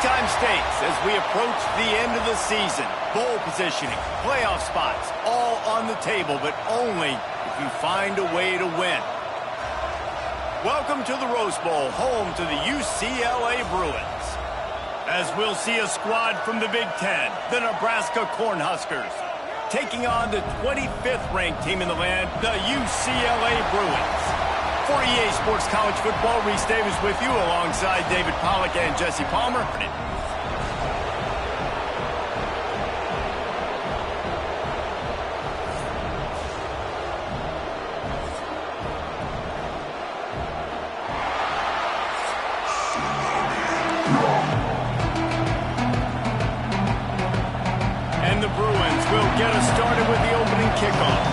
Big-time stakes as we approach the end of the season. Bowl positioning, playoff spots, all on the table, but only if you find a way to win. Welcome to the Rose Bowl, home to the UCLA Bruins. As we'll see a squad from the Big Ten, the Nebraska Cornhuskers, taking on the 25th ranked team in the land, the UCLA Bruins. For EA Sports College Football, Reese Davis with you alongside David Pollack and Jesse Palmer. And the Bruins will get us started with the opening kickoff.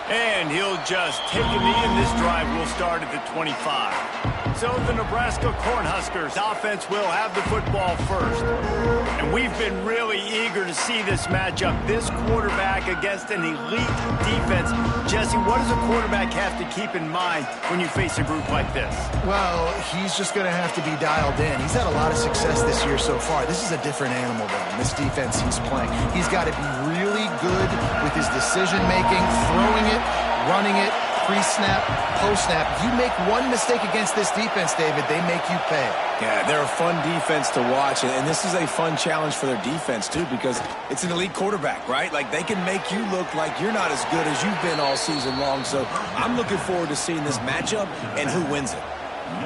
And he'll just take a knee, and this drive will start at the 25. So the Nebraska Cornhuskers offense will have the football first. And we've been really eager to see this matchup, this quarterback against an elite defense. Jesse, what does a quarterback have to keep in mind when you face a group like this? Well, he's just going to have to be dialed in. He's had a lot of success this year so far. This is a different animal, though, in this defense he's playing. He's got to be really good with his decision-making, throwing it, running it, pre-snap, post-snap. You make one mistake against this defense, David, they make you pay. Yeah, they're a fun defense to watch, and this is a fun challenge for their defense, too, because it's an elite quarterback, right? Like, they can make you look like you're not as good as you've been all season long, so I'm looking forward to seeing this matchup and who wins it.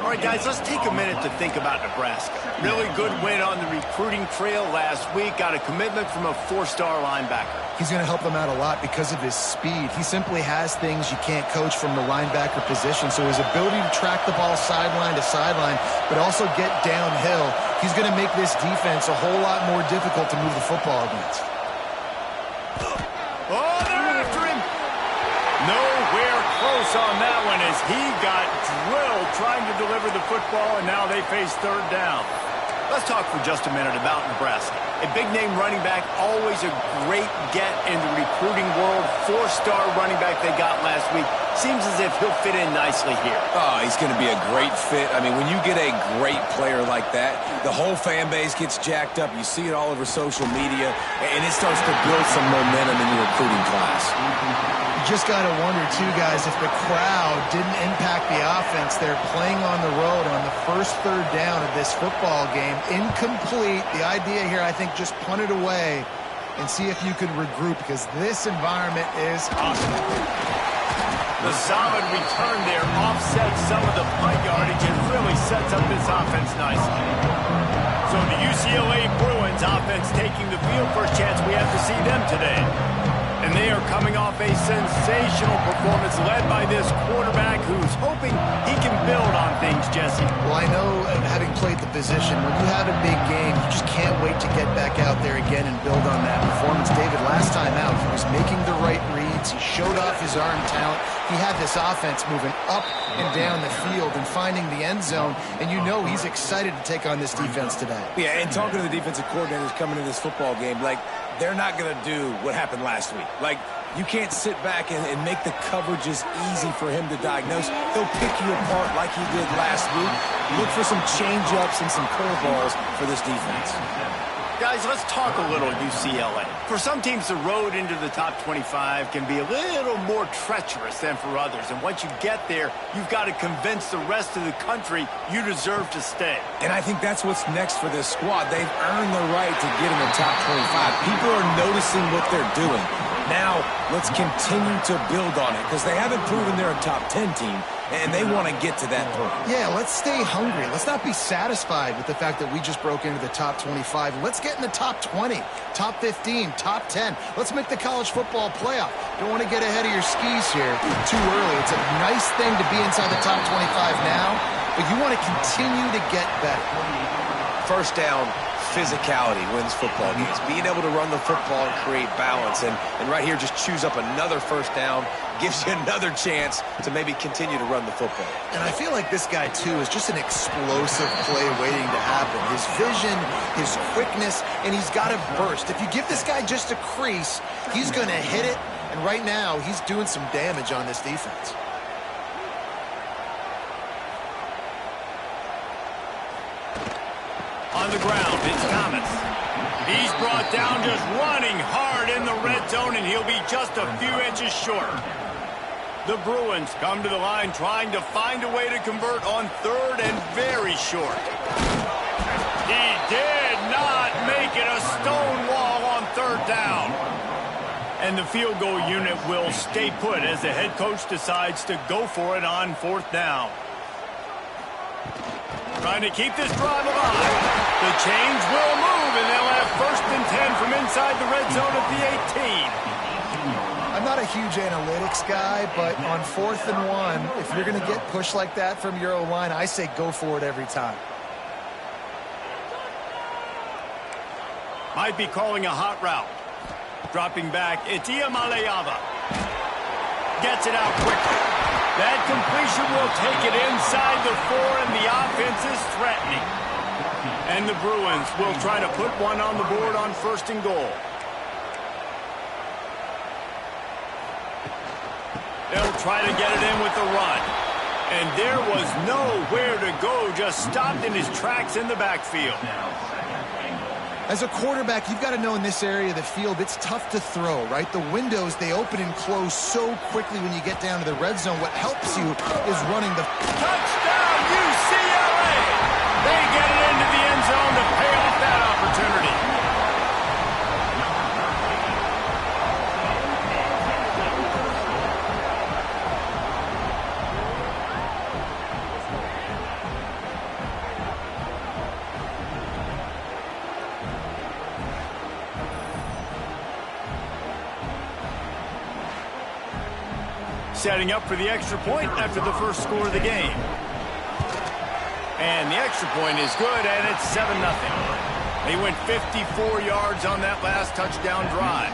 All right, guys, let's take a minute to think about Nebraska. Really good win on the recruiting trail last week. Got a commitment from a four-star linebacker. He's going to help them out a lot because of his speed. He simply has things you can't coach from the linebacker position. So his ability to track the ball sideline to sideline, but also get downhill, he's going to make this defense a whole lot more difficult to move the football against. Oh, they're after him. Nowhere close on that one as he got drilled trying to deliver the football, and now they face third down. Let's talk for just a minute about Nebraska. A big-name running back, always a great get in the recruiting world. Four-star running back they got last week. Seems as if he'll fit in nicely here. Oh, he's going to be a great fit. I mean, when you get a great player like that, the whole fan base gets jacked up. You see it all over social media, and it starts to build some momentum in the recruiting class. You just got to wonder, too, guys, if the crowd didn't impact the offense. They're playing on the road on the first third down of this football game. Incomplete. The idea here, I think, just punt it away and see if you could regroup, because this environment is awesome. The solid return there offsets some of the punt yardage and really sets up this offense nicely. So the UCLA Bruins offense taking the field. First chance we have to see them today. And they are coming off a sensational performance led by this quarterback who's hoping he can build on things, Jesse. Well, I know, having played the position, when you have a big game, you just can't wait to get back out there again and build on that performance. David, last time out, he was making the right reads. He showed off his arm talent. He had this offense moving up and down the field and finding the end zone, and you know he's excited to take on this defense today. Yeah, and talking to the defensive coordinators coming into this football game, like, they're not going to do what happened last week. Like, you can't sit back and make the coverages easy for him to diagnose. He'll pick you apart like he did last week. Look for some change-ups and some curveballs for this defense. Guys, let's talk a little UCLA. For some teams, the road into the top 25 can be a little more treacherous than for others. And once you get there, you've got to convince the rest of the country you deserve to stay. And I think that's what's next for this squad. They've earned the right to get in the top 25. People are noticing what they're doing. Now, let's continue to build on it, because they haven't proven they're a top 10 team, and they want to get to that point. Yeah, let's stay hungry. Let's not be satisfied with the fact that we just broke into the top 25. Let's get in the top 20, top 15, top 10. Let's make the college football playoff. Don't want to get ahead of your skis here too early. It's a nice thing to be inside the top 25 now, but you want to continue to get better. First down, physicality wins football games. Being able to run the football and create balance. And right here, just choose up another first down, gives you another chance to maybe continue to run the football. And I feel like this guy, too, is just an explosive play waiting to happen. His vision, his quickness, and he's got to burst. If you give this guy just a crease, he's going to hit it And right now, he's doing some damage on this defense. On the ground, it's Thomas. He's brought down just running hard in the red zone, and he'll be just a few inches short. The Bruins come to the line trying to find a way to convert on third and very short. He did not make it a stone wall on third down. And the field goal unit will stay put as the head coach decides to go for it on fourth down. Trying to keep this drive alive. The chains will move, and they'll have 1st and 10 from inside the red zone at the 18. I'm not a huge analytics guy, but on 4th and 1, if you're going to get pushed like that from your O-line, I say go for it every time. Might be calling a hot route. Dropping back, it's Iamaleava. Gets it out quickly. That completion will take it inside the 4, and the offense is threatening. And the Bruins will try to put one on the board on 1st and goal. They'll try to get it in with the run. And there was nowhere to go, just stopped in his tracks in the backfield. As a quarterback, you've got to know in this area of the field, it's tough to throw, right? The windows, they open and close so quickly when you get down to the red zone. What helps you is running the... Touchdown, UCLA! They get it into the end zone to pay off that opportunity. Setting up for the extra point after the first score of the game. And the extra point is good, and it's 7-0. They went 54 yards on that last touchdown drive.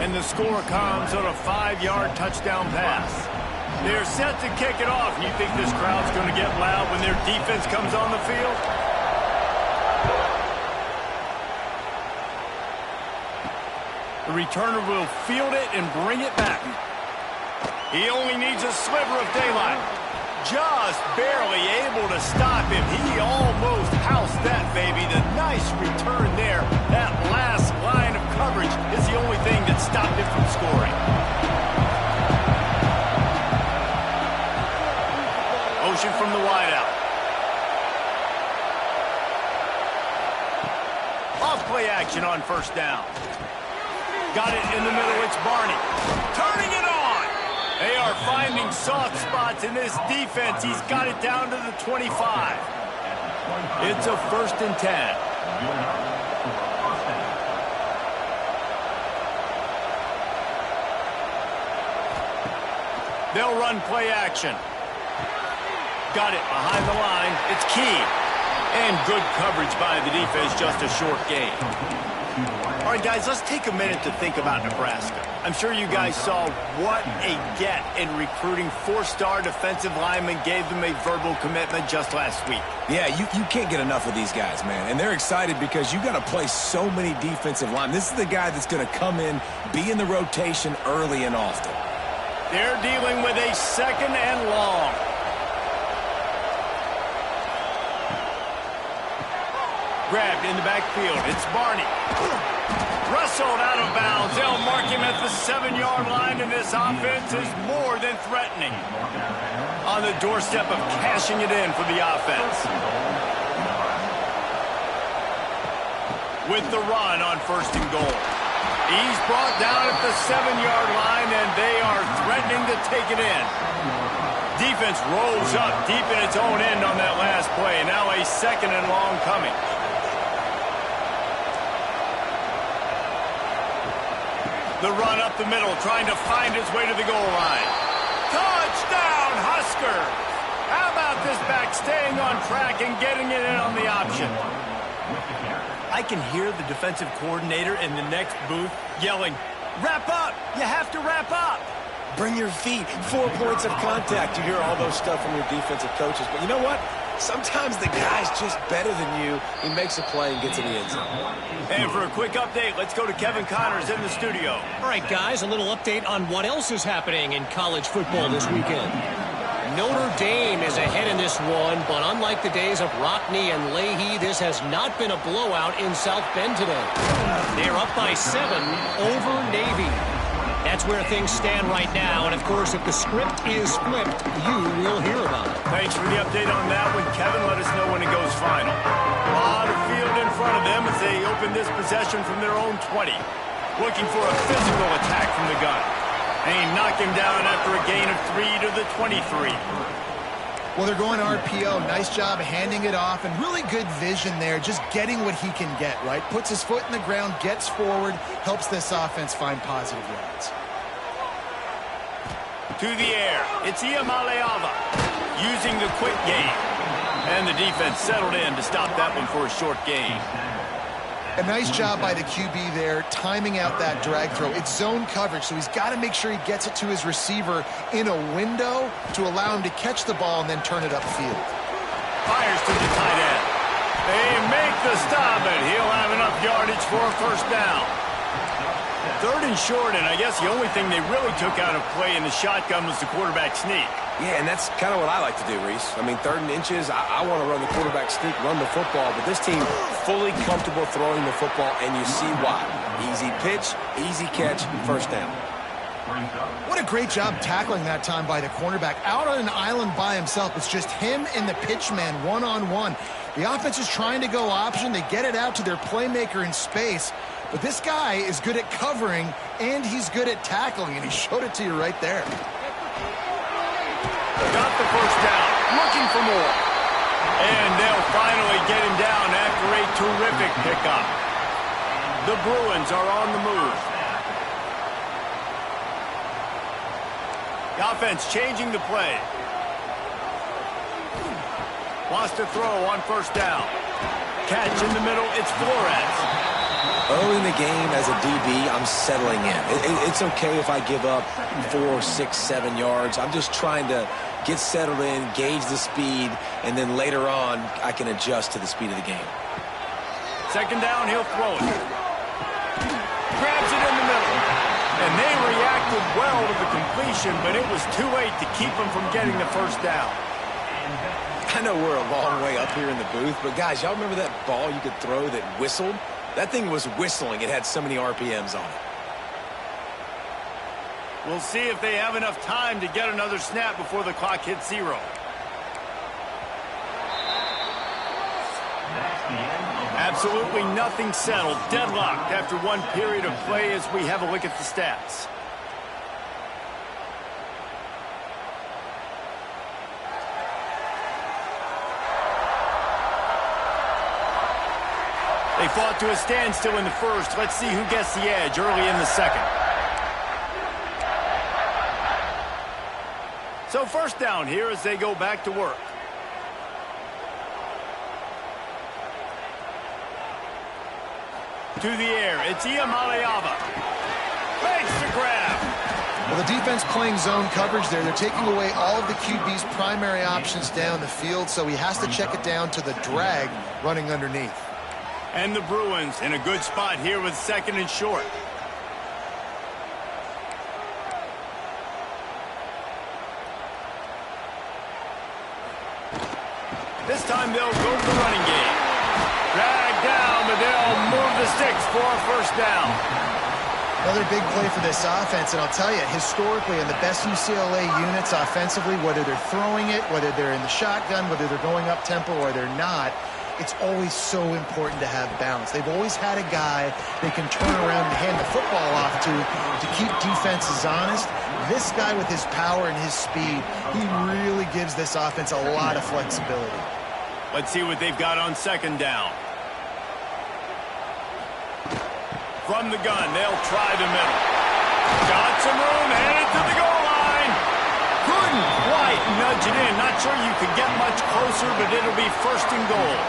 And the score comes on a 5-yard touchdown pass. They're set to kick it off. You think this crowd's going to get loud when their defense comes on the field? The returner will field it and bring it back. He only needs a sliver of daylight. Just barely able to stop him. He almost housed that baby. The nice return there. That last line of coverage is the only thing that stopped him from scoring. Motion from the wideout. Off play action on 1st down. Got it in the middle. It's Barney. Turning it on. They are finding soft spots in this defense. He's got it down to the 25. It's a 1st and 10. They'll run play action. Got it behind the line. It's Key. And good coverage by the defense, just a short gain. All right, guys, let's take a minute to think about Nebraska. I'm sure you guys saw what a get in recruiting 4-star defensive linemen gave them a verbal commitment just last week. Yeah, you can't get enough of these guys, man. And they're excited because you got to play so many defensive linemen. This is the guy that's going to come in, be in the rotation early and often. They're dealing with a 2nd and long. Grabbed in the backfield. It's Barney. Wrestled out of bounds. They'll mark him at the 7-yard line, and this offense is more than threatening. On the doorstep of cashing it in for the offense. With the run on 1st and goal. He's brought down at the 7-yard line, and they are threatening to take it in. Defense rolls up deep in its own end on that last play. Now a 2nd and long coming. The run up the middle, trying to find his way to the goal line. Touchdown, Husker! How about this back staying on track and getting it in on the option? I can hear the defensive coordinator in the next booth yelling, "Wrap up! You have to wrap up!" Bring your feet. 4 points of contact. You hear all those stuff from your defensive coaches. But you know what? Sometimes the guy's just better than you. He makes a play and gets in the end zone. And for a quick update, let's go to Kevin Connors in the studio. All right, guys, a little update on what else is happening in college football this weekend. Notre Dame is ahead in this one, but unlike the days of Rockne and Leahy, this has not been a blowout in South Bend today. They're up by 7 over Navy. That's where things stand right now, and of course, if the script is flipped, you will hear about it. Thanks for the update on that one, Kevin. Let us know when it goes final. A lot of field in front of them as they open this possession from their own 20. Looking for a physical attack from the gun. And he knocked him down after a gain of 3 to the 23. Well, they're going RPO. Nice job handing it off, and really good vision there, just getting what he can get, right? Puts his foot in the ground, gets forward, helps this offense find positive yards. To the air, it's Iamaleava using the quick game. And the defense settled in to stop that one for a short gain. A nice job by the QB there, timing out that drag throw. It's zone coverage, so he's got to make sure he gets it to his receiver in a window to allow him to catch the ball and then turn it upfield. Fires to the tight end. They make the stop, and he'll have enough yardage for a first down. 3rd and short, and I guess the only thing they really took out of play in the shotgun was the quarterback sneak. Yeah, and that's kind of what I like to do, Reese. I mean, 3rd and inches, I want to run the quarterback sneak, run the football, but this team fully comfortable throwing the football, and you see why. Easy pitch, easy catch, first down. What a great job tackling that time by the cornerback. Out on an island by himself. It's just him and the pitch man one-on-one. The offense is trying to go option. They get it out to their playmaker in space. But this guy is good at covering, and he's good at tackling, and he showed it to you right there. Got the first down, looking for more. And they'll finally get him down after a terrific pickup. The Bruins are on the move. The offense changing the play. Wants to throw on first down. Catch in the middle, it's Flores. Early in the game as a DB, I'm settling in. It's okay if I give up 4, 6, 7 yards. I'm just trying to get settled in, gauge the speed, and then later on, I can adjust to the speed of the game. 2nd down, he'll throw it. Grabs it in the middle. And they reacted well to the completion, but it was too late to keep them from getting the first down. I know we're a long way up here in the booth, but guys, y'all remember that ball you could throw that whistled? That thing was whistling. It had so many RPMs on it. We'll see if they have enough time to get another snap before the clock hits 0. Absolutely nothing settled. Deadlocked after one period of play as we have a look at the stats. They fought to a standstill in the first. Let's see who gets the edge early in the second. So first down here as they go back to work. To the air, it's Iamaleava. Makes the grab. Well, the defense playing zone coverage there. They're taking away all of the QB's primary options down the field, so he has to check it down to the drag running underneath. And the Bruins in a good spot here with 2nd and short. This time they'll go to the running game. Drag down, but they'll move the sticks for a first down. Another big play for this offense, and I'll tell you, historically, in the best UCLA units offensively, whether they're throwing it, whether they're in the shotgun, whether they're going up-tempo or they're not, it's always so important to have balance. They've always had a guy they can turn around and hand the football off to keep defenses honest. This guy with his power and his speed, he really gives this offense a lot of flexibility. Let's see what they've got on 2nd down. From the gun, they'll try the middle. Got some room, headed to the goal line. Couldn't quite nudge it in. Not sure you could get much closer, but it'll be 1st and goal.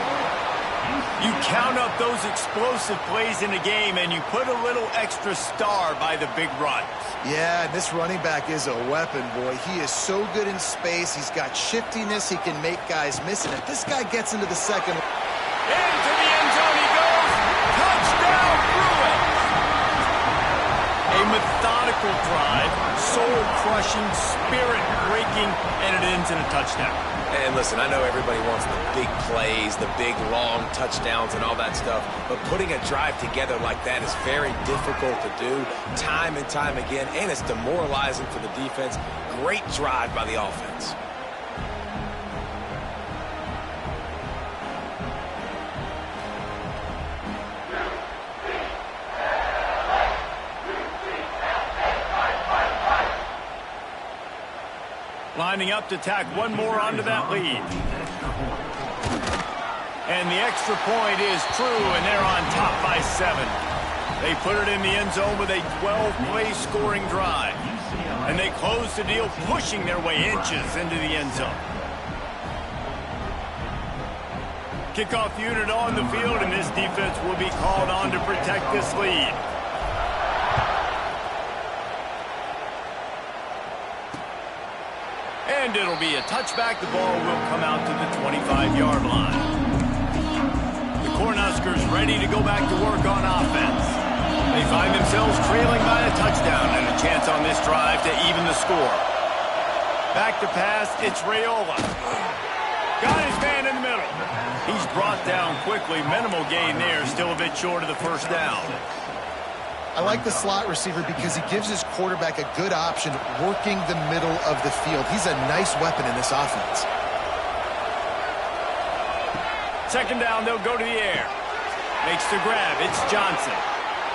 You count up those explosive plays in a game, and you put a little extra star by the big runs. Yeah, this running back is a weapon, boy. He is so good in space. He's got shiftiness. He can make guys miss. And if this guy gets into the second... Into the end zone he goes. Touchdown, Bruins. A methodical drive, soul-crushing, spirit-breaking, and it ends in a touchdown. And listen, I know everybody wants the big plays, the big, long touchdowns and all that stuff, but putting a drive together like that is very difficult to do time and time again, and it's demoralizing for the defense. Great drive by the offense. Lining up to tack one more onto that lead. And the extra point is true, and they're on top by 7. They put it in the end zone with a 12-play scoring drive. And they close the deal, pushing their way inches into the end zone. Kickoff unit on the field, and this defense will be called on to protect this lead. And it'll be a touchback. The ball will come out to the 25-yard line. The Cornhuskers ready to go back to work on offense. They find themselves trailing by a touchdown and a chance on this drive to even the score. Back to pass, it's Raiola. Got his man in the middle. He's brought down quickly. Minimal gain there, still a bit short of the first down. I like the slot receiver because he gives his quarterback a good option working the middle of the field. He's a nice weapon in this offense. Second down, they'll go to the air. Makes the grab. It's Johnson.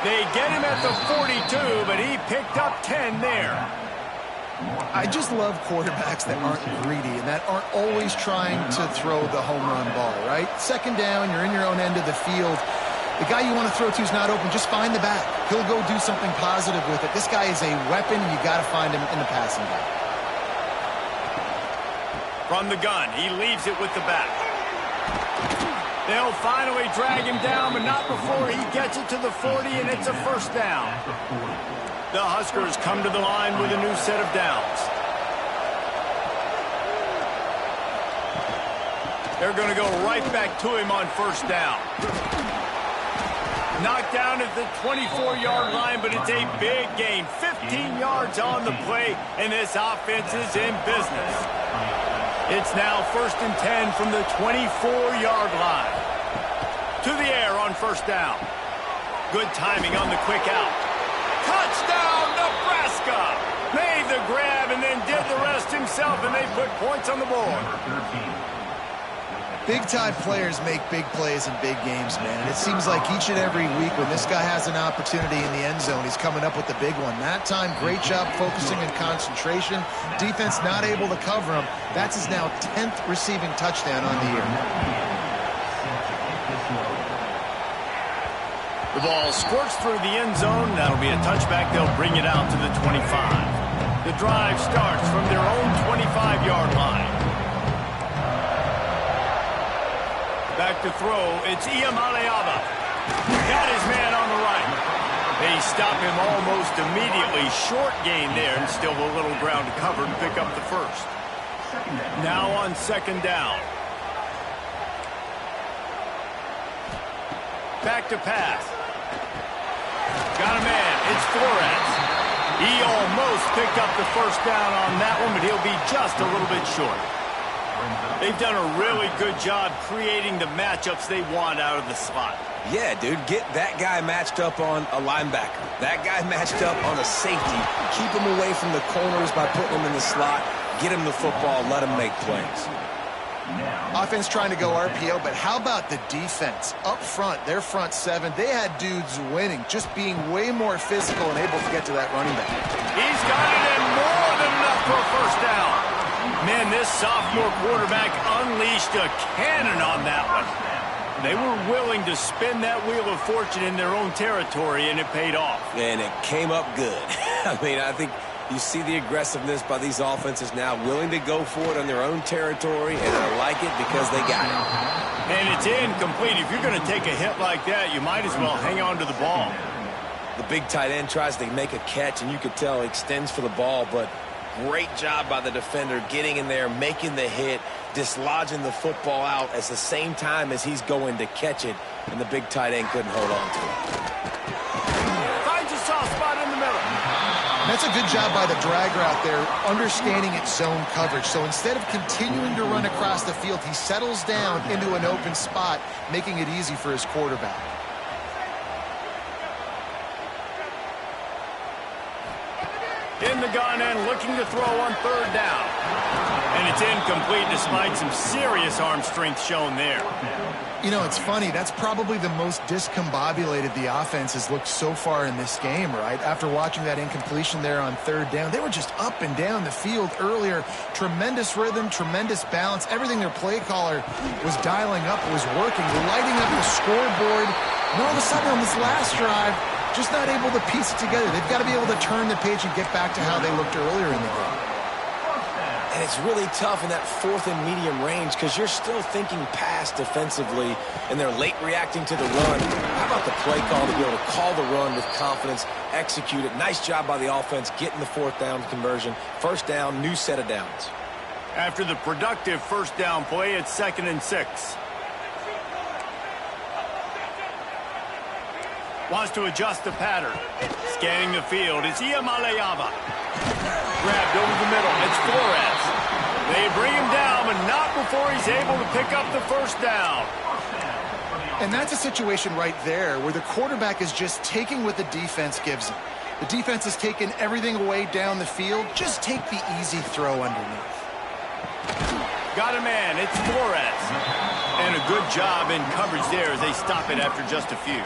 They get him at the 42, but he picked up 10 there. I just love quarterbacks that aren't greedy and that aren't always trying to throw the home run ball, right? Second down, you're in your own end of the field. The guy you want to throw to is not open. Just find the back. He'll go do something positive with it. This guy is a weapon. You got to find him in the passing game. From the gun, he leaves it with the back. They'll finally drag him down, but not before he gets it to the 40, and it's a first down. The Huskers come to the line with a new set of downs. They're going to go right back to him on first down. Knocked down at the 24-yard line, but it's a big gain. 15 yards on the play, and this offense is in business. It's now 1st and 10 from the 24-yard line. To the air on first down. Good timing on the quick out. Touchdown, Nebraska! Made the grab and then did the rest himself, and they put points on the board. Big-time players make big plays in big games, man. And it seems like each and every week when this guy has an opportunity in the end zone, he's coming up with the big one. That time, great job focusing and concentration. Defense not able to cover him. That's his now 10th receiving touchdown on the year. The ball squirts through the end zone. That'll be a touchback. They'll bring it out to the 25. The drive starts from their own 25-yard line. Back to throw, it's Iamaleava. Got his man on the right. They stop him almost immediately. Short gain there, and still a little ground to cover to pick up the first. Now on second down. Back to pass. Got a man, it's Flores. He almost picked up the first down on that one, but he'll be just a little bit short. They've done a really good job creating the matchups they want out of the slot. Yeah, dude, get that guy matched up on a linebacker. That guy matched up on a safety. Keep him away from the corners by putting him in the slot. Get him the football, let him make plays. Offense trying to go RPO, but how about the defense? Up front, their front seven, they had dudes winning, just being way more physical and able to get to that running back. He's got it in more than enough for a first down. Man, this sophomore quarterback unleashed a cannon on that one. They were willing to spin that wheel of fortune in their own territory, and it paid off. And it came up good. I mean, I think You see the aggressiveness by these offenses now, willing to go for it on their own territory, and I like it because they got it. And it's incomplete. If you're going to take a hit like that, you might as well hang on to the ball. The big tight end tries to make a catch, and you could tell he extends for the ball, but great job by the defender getting in there, making the hit, dislodging the football out at the same time as he's going to catch it, and the big tight end couldn't hold on to it. Finds a soft spot in the middle. That's a good job by the drag route there, understanding its zone coverage. So instead of continuing to run across the field, he settles down into an open spot, making it easy for his quarterback. In the gun and looking to throw on third down. And it's incomplete despite some serious arm strength shown there. You know, it's funny. That's probably the most discombobulated the offense has looked so far in this game, right? After watching that incompletion there on third down, they were just up and down the field earlier. Tremendous rhythm, tremendous balance. Everything their play caller was dialing up was working, lighting up the scoreboard. And all of a sudden on this last drive, just not able to piece it together. They've got to be able to turn the page and get back to how they looked earlier in the game. And it's really tough in that fourth and medium range because you're still thinking pass defensively, and they're late reacting to the run. How about the play call to be able to call the run with confidence, execute it? Nice job by the offense getting the fourth down conversion. First down, new set of downs. After the productive first down play, it's 2nd and 6. Wants to adjust the pattern. Scanning the field. It's Iamaleava. Grabbed over the middle. It's Flores. They bring him down, but not before he's able to pick up the first down. And that's a situation right there where the quarterback is just taking what the defense gives him. The defense has taken everything away down the field. Just take the easy throw underneath. Got a man. It's Flores. And a good job in coverage there as they stop it after just a few.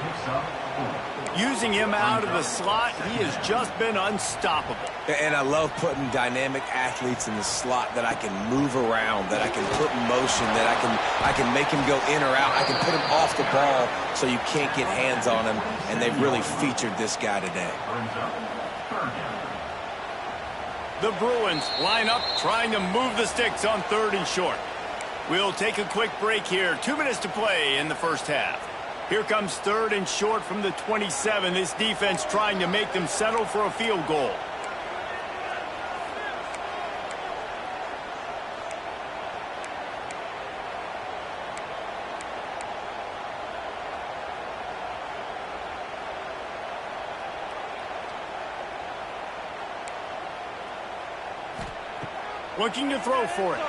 Using him out of the slot, he has just been unstoppable. And I love putting dynamic athletes in the slot that I can move around, that I can put in motion, that I can make him go in or out. I can put him off the ball so you can't get hands on him, and they've really featured this guy today. The Bruins line up trying to move the sticks on 3rd and short. We'll take a quick break here. 2 minutes to play in the first half. Here comes 3rd and short from the 27. This defense trying to make them settle for a field goal. Looking to throw for it.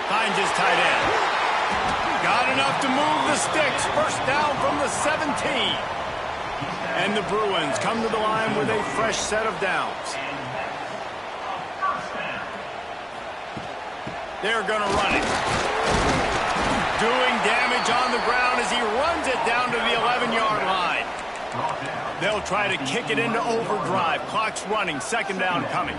Finds his tight end. Got enough to move the sticks. First down from the 17. And the Bruins come to the line with a fresh set of downs. They're going to run it. Doing damage on the ground as he runs it down to the 11-yard line. They'll try to kick it into overdrive. Clock's running. 2nd down coming.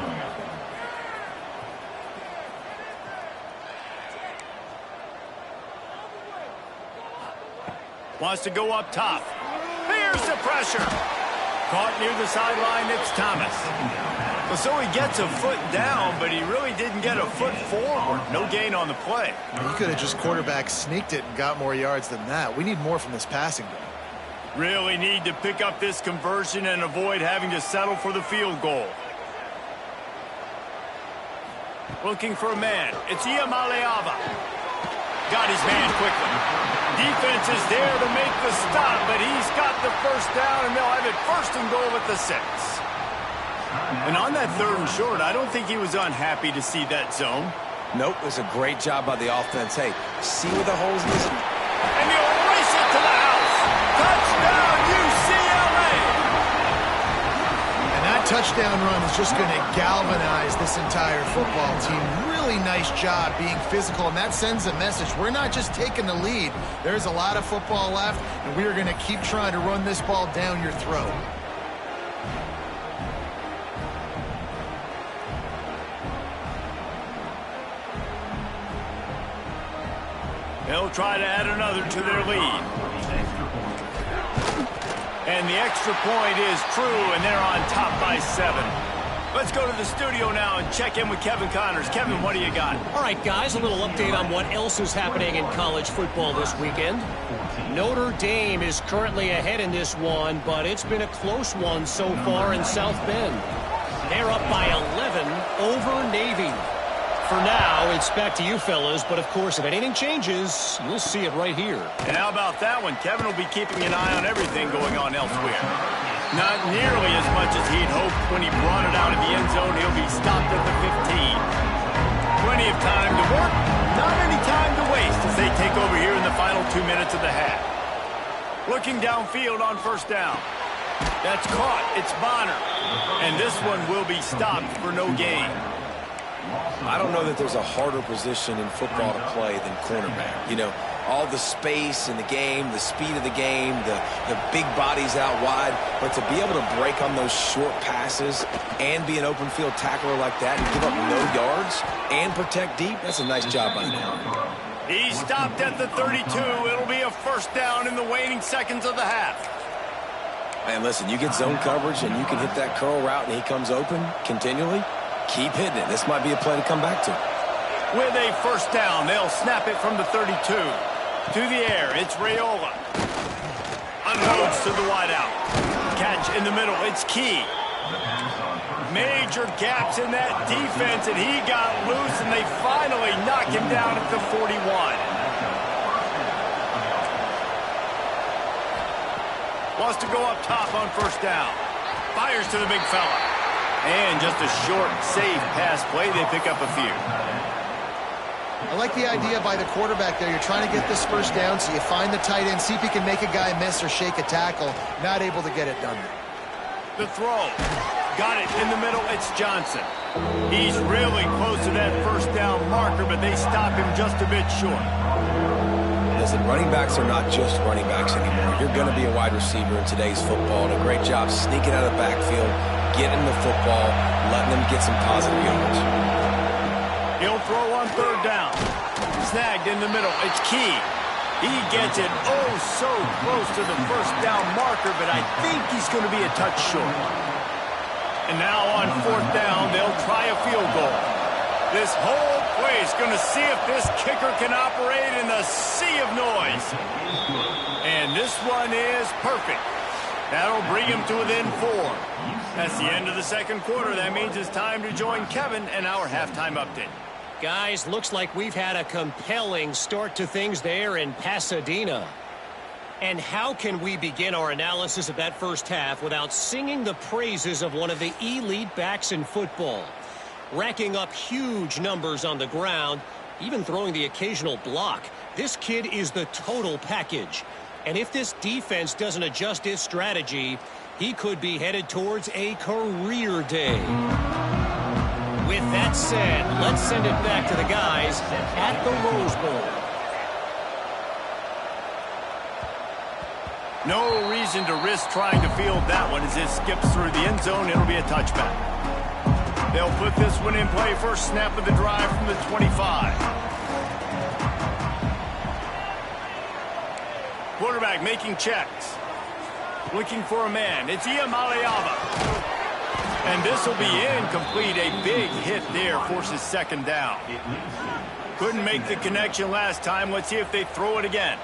Wants to go up top. Here's the pressure. Caught near the sideline, it's Thomas. Well, so he gets a foot down, but he really didn't get a foot forward. No gain on the play. He could have just quarterback sneaked it and got more yards than that. We need more from this passing game. Really need to pick up this conversion and avoid having to settle for the field goal. Looking for a man. It's Iamaleava. Got his man quickly. Defense is there to make the stop, but he's got the first down, and they'll have it 1st and goal at the 6. And on that 3rd and short, I don't think he was unhappy to see that zone. Nope, it was a great job by the offense. Hey, see where the holes in this? And he'll race it to the house. Touchdown, UCLA! And that touchdown run is just going to galvanize this entire football team. Really nice job being physical, and that sends a message. We're not just taking the lead. There's a lot of football left, and we are going to keep trying to run this ball down your throat. They'll try to add another to their lead. And the extra point is true, and they're on top by 7. Let's go to the studio now and check in with Kevin Connors. Kevin, what do you got? All right, guys, a little update on what else is happening in college football this weekend. Notre Dame is currently ahead in this one, but it's been a close one so far in South Bend. They're up by 11 over Navy. For now, it's back to you fellas, but of course, if anything changes, you'll see it right here. And how about that one? Kevin will be keeping an eye on everything going on elsewhere. Not nearly as much as he'd hoped when he brought it out of the end zone. He'll be stopped at the 15. Plenty of time to work, not any time to waste as they take over here in the final 2 minutes of the half. Looking downfield on first down. That's caught. It's Bonner. And this one will be stopped for no gain. I don't know that there's a harder position in football to play than cornerback. You know, all the space in the game, the speed of the game, the big bodies out wide. But to be able to break on those short passes and be an open field tackler like that and give up no yards and protect deep, that's a nice job by him. He stopped at the 32. It'll be a first down in the waning seconds of the half. Man, listen, you get zone coverage and you can hit that curl route and he comes open continually. Keep hitting it. This might be a play to come back to. With a first down, they'll snap it from the 32. To the air, it's Raiola. Unloads to the wideout. Catch in the middle, it's Key. Major gaps in that defense, and he got loose, and they finally knock him down at the 41. Wants to go up top on first down. Fires to the big fella. And just a short, safe pass play. They pick up a few. I like the idea by the quarterback there. You're trying to get this first down, so you find the tight end, see if he can make a guy miss or shake a tackle. Not able to get it done. The throw. Got it in the middle. It's Johnson. He's really close to that first down marker, but they stop him just a bit short. Listen, running backs are not just running backs anymore. You're going to be a wide receiver in today's football. And a great job sneaking out of the backfield, getting the football, letting them get some positive yards. He'll throw on third down. Snagged in the middle. It's Key. He gets it oh so close to the first down marker, but I think he's going to be a touch short. And now on fourth down, they'll try a field goal. This whole play is going to see if this kicker can operate in the sea of noise. And this one is perfect. That'll bring him to within 4. That's the end of the second quarter. That means it's time to join Kevin and our halftime update. Guys, looks like we've had a compelling start to things there in Pasadena. And how can we begin our analysis of that first half without singing the praises of one of the elite backs in football? Racking up huge numbers on the ground, even throwing the occasional block. This kid is the total package. And if this defense doesn't adjust its strategy, he could be headed towards a career day. With that said, let's send it back to the guys at the Rose Bowl. No reason to risk trying to field that one as it skips through the end zone. It'll be a touchback. They'll put this one in play. First snap of the drive from the 25. Quarterback making checks. Looking for a man. It's Iamaleava. And this will be incomplete. A big hit there forces second down. Couldn't make the connection last time. Let's see if they throw it again.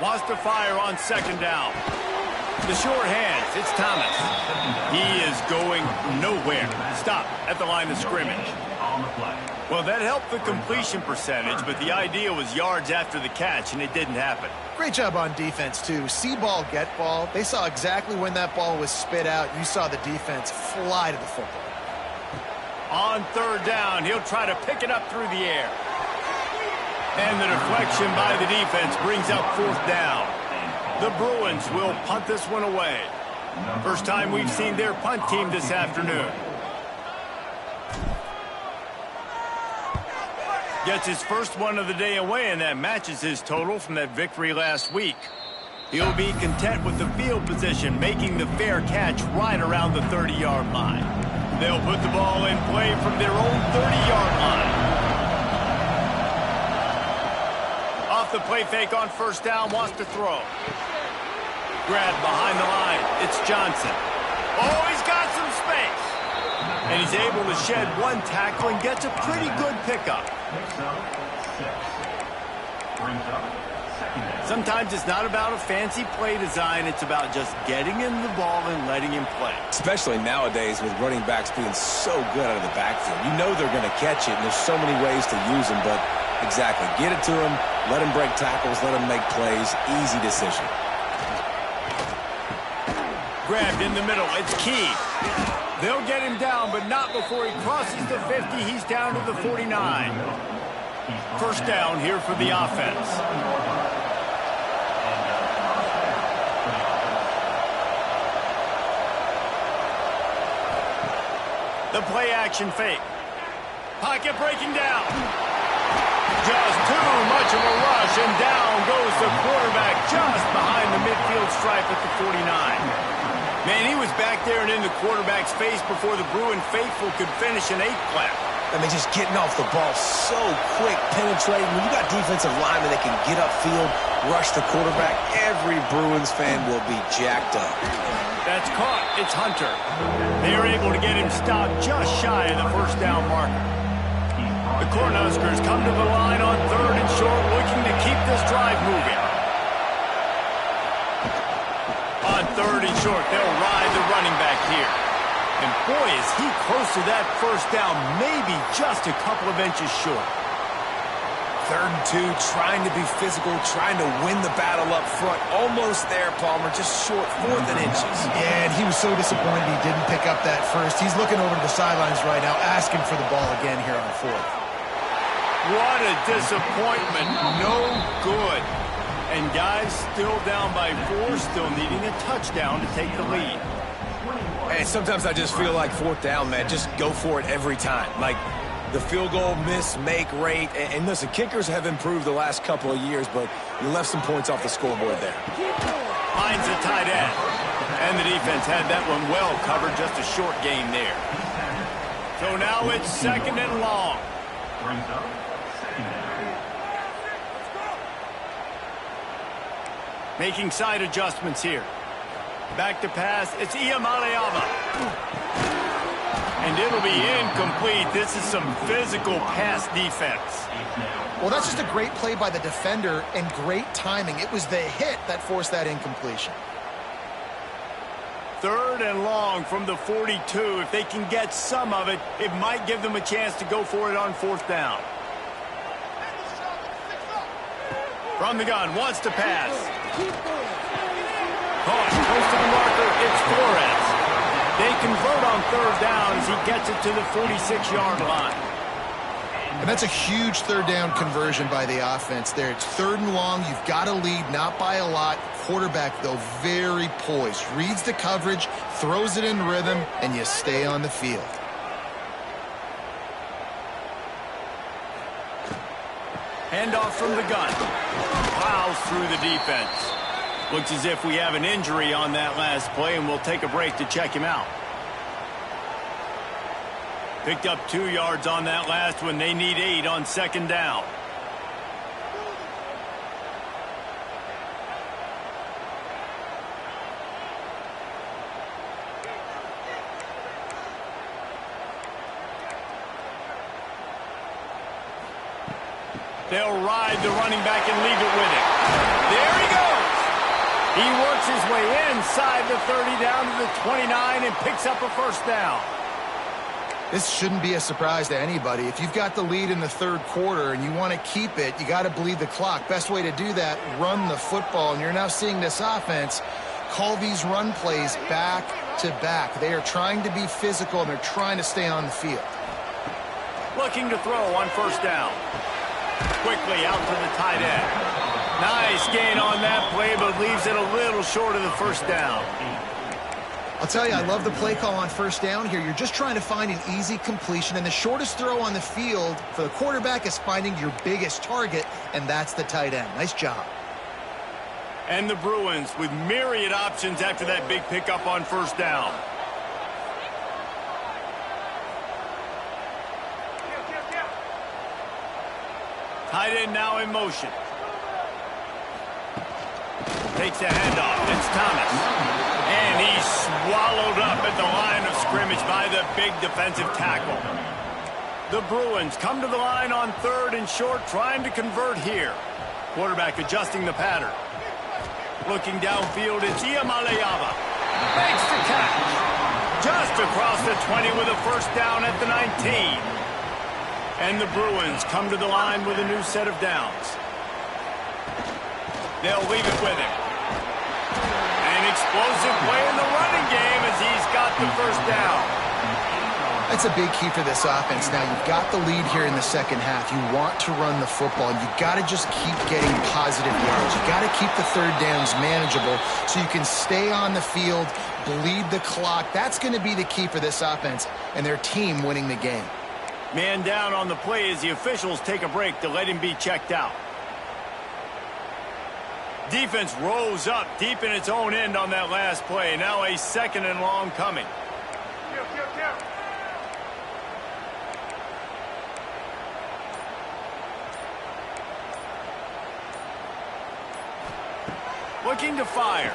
Wants to fire on second down. The short hands, it's Thomas. He is going nowhere. Stop at the line of scrimmage. Well, that helped the completion percentage, but the idea was yards after the catch, and it didn't happen. Great job on defense, too. See ball, get ball. They saw exactly when that ball was spit out. You saw the defense fly to the football. On third down, he'll try to pick it up through the air. And the deflection by the defense brings up fourth down. The Bruins will punt this one away. First time we've seen their punt team this afternoon. Gets his first one of the day away, and that matches his total from that victory last week. He'll be content with the field position, making the fair catch right around the 30-yard line. They'll put the ball in play from their own 30-yard line. Off the play fake on first down, wants to throw. Grab behind the line. It's Johnson. Oh, he's got some space. And he's able to shed one tackle and gets a pretty good pickup. Sometimes it's not about a fancy play design. It's about just getting him the ball and letting him play. Especially nowadays with running backs being so good out of the backfield. You know they're going to catch it, and there's so many ways to use them. But exactly, get it to him, let him break tackles, let him make plays. Easy decision. Grabbed in the middle. It's key. They'll get him down, but not before he crosses the 50. He's down to the 49. First down here for the offense. The play action fake. Pocket breaking down. Just too much of a rush, and down goes the quarterback just behind the midfield stripe at the 49. Man, he was back there and in the quarterback's face before the Bruin faithful could finish an 8-clap. I mean, just getting off the ball so quick, penetrating. When you got defensive linemen that can get upfield, rush the quarterback, every Bruins fan will be jacked up. That's caught. It's Hunter. They are able to get him stopped just shy of the first down marker. The Cornhuskers come to the line on 3rd and short, looking to keep this drive moving. On 3rd and short, they'll ride the running back here. And boy, is he close to that first down, maybe just a couple of inches short. 3rd and 2, trying to be physical, trying to win the battle up front. Almost there, Palmer, just short, 4th and inches. Yeah, and he was so disappointed he didn't pick up that first. He's looking over to the sidelines right now, asking for the ball again here on 4th. What a disappointment. No good. And guys still down by 4, still needing a touchdown to take the lead. Hey, sometimes I just feel like 4th down, man. Just go for it every time. Like the field goal miss, make rate. And listen, kickers have improved the last couple of years, but you left some points off the scoreboard there. Finds the tight end. And the defense had that one well covered, just a short gain there. So now it's 2nd and long. Making side adjustments here. Back to pass. It's Iamaleava. And it'll be incomplete. This is some physical pass defense. Well, that's just a great play by the defender and great timing. It was the hit that forced that incompletion. 3rd and long from the 42. If they can get some of it, it might give them a chance to go for it on 4th down. From the gun, wants to pass. Caught close to the marker, it's Flores. They convert on 3rd down as he gets it to the 46-yard line. And that's a huge 3rd down conversion by the offense there. It's 3rd and long. You've got to lead, not by a lot. Quarterback, though, very poised. Reads the coverage, throws it in rhythm, and you stay on the field. Handoff from the gun. Plows through the defense. Looks as if we have an injury on that last play, and we'll take a break to check him out. Picked up 2 yards on that last one. They need 8 on 2nd down. They'll ride the running back and leave it with him. There he goes. He works his way inside the 30 down to the 29 and picks up a first down. This shouldn't be a surprise to anybody. If you've got the lead in the 3rd quarter and you want to keep it, you got to bleed the clock. Best way to do that, run the football. And you're now seeing this offense call these run plays back to back. They are trying to be physical, and they're trying to stay on the field. Looking to throw on 1st down. Quickly out to the tight end. Nice gain on that play, but leaves it a little short of the first down. I'll tell you, I love the play call on 1st down here. You're just trying to find an easy completion, and the shortest throw on the field for the quarterback is finding your biggest target, and that's the tight end. Nice job. And the Bruins with myriad options after that big pickup on 1st down. Tight end now in motion. Takes a handoff. It's Thomas. And And he's swallowed up at the line of scrimmage by the big defensive tackle. The Bruins come to the line on 3rd and short, trying to convert here. Quarterback adjusting the pattern. Looking downfield, it's Iamaleava. Makes the catch. Just across the 20 with a first down at the 19. And the Bruins come to the line with a new set of downs. They'll leave it with him. An explosive play in the running game as he's got the first down. That's a big key for this offense. Now, you've got the lead here in the second half. You want to run the football. You've got to just keep getting positive yards. You've got to keep the third downs manageable so you can stay on the field, bleed the clock. That's going to be the key for this offense and their team winning the game. Man down on the play as the officials take a break to let him be checked out. Defense rose up deep in its own end on that last play. Now a 2nd and long coming. Looking to fire.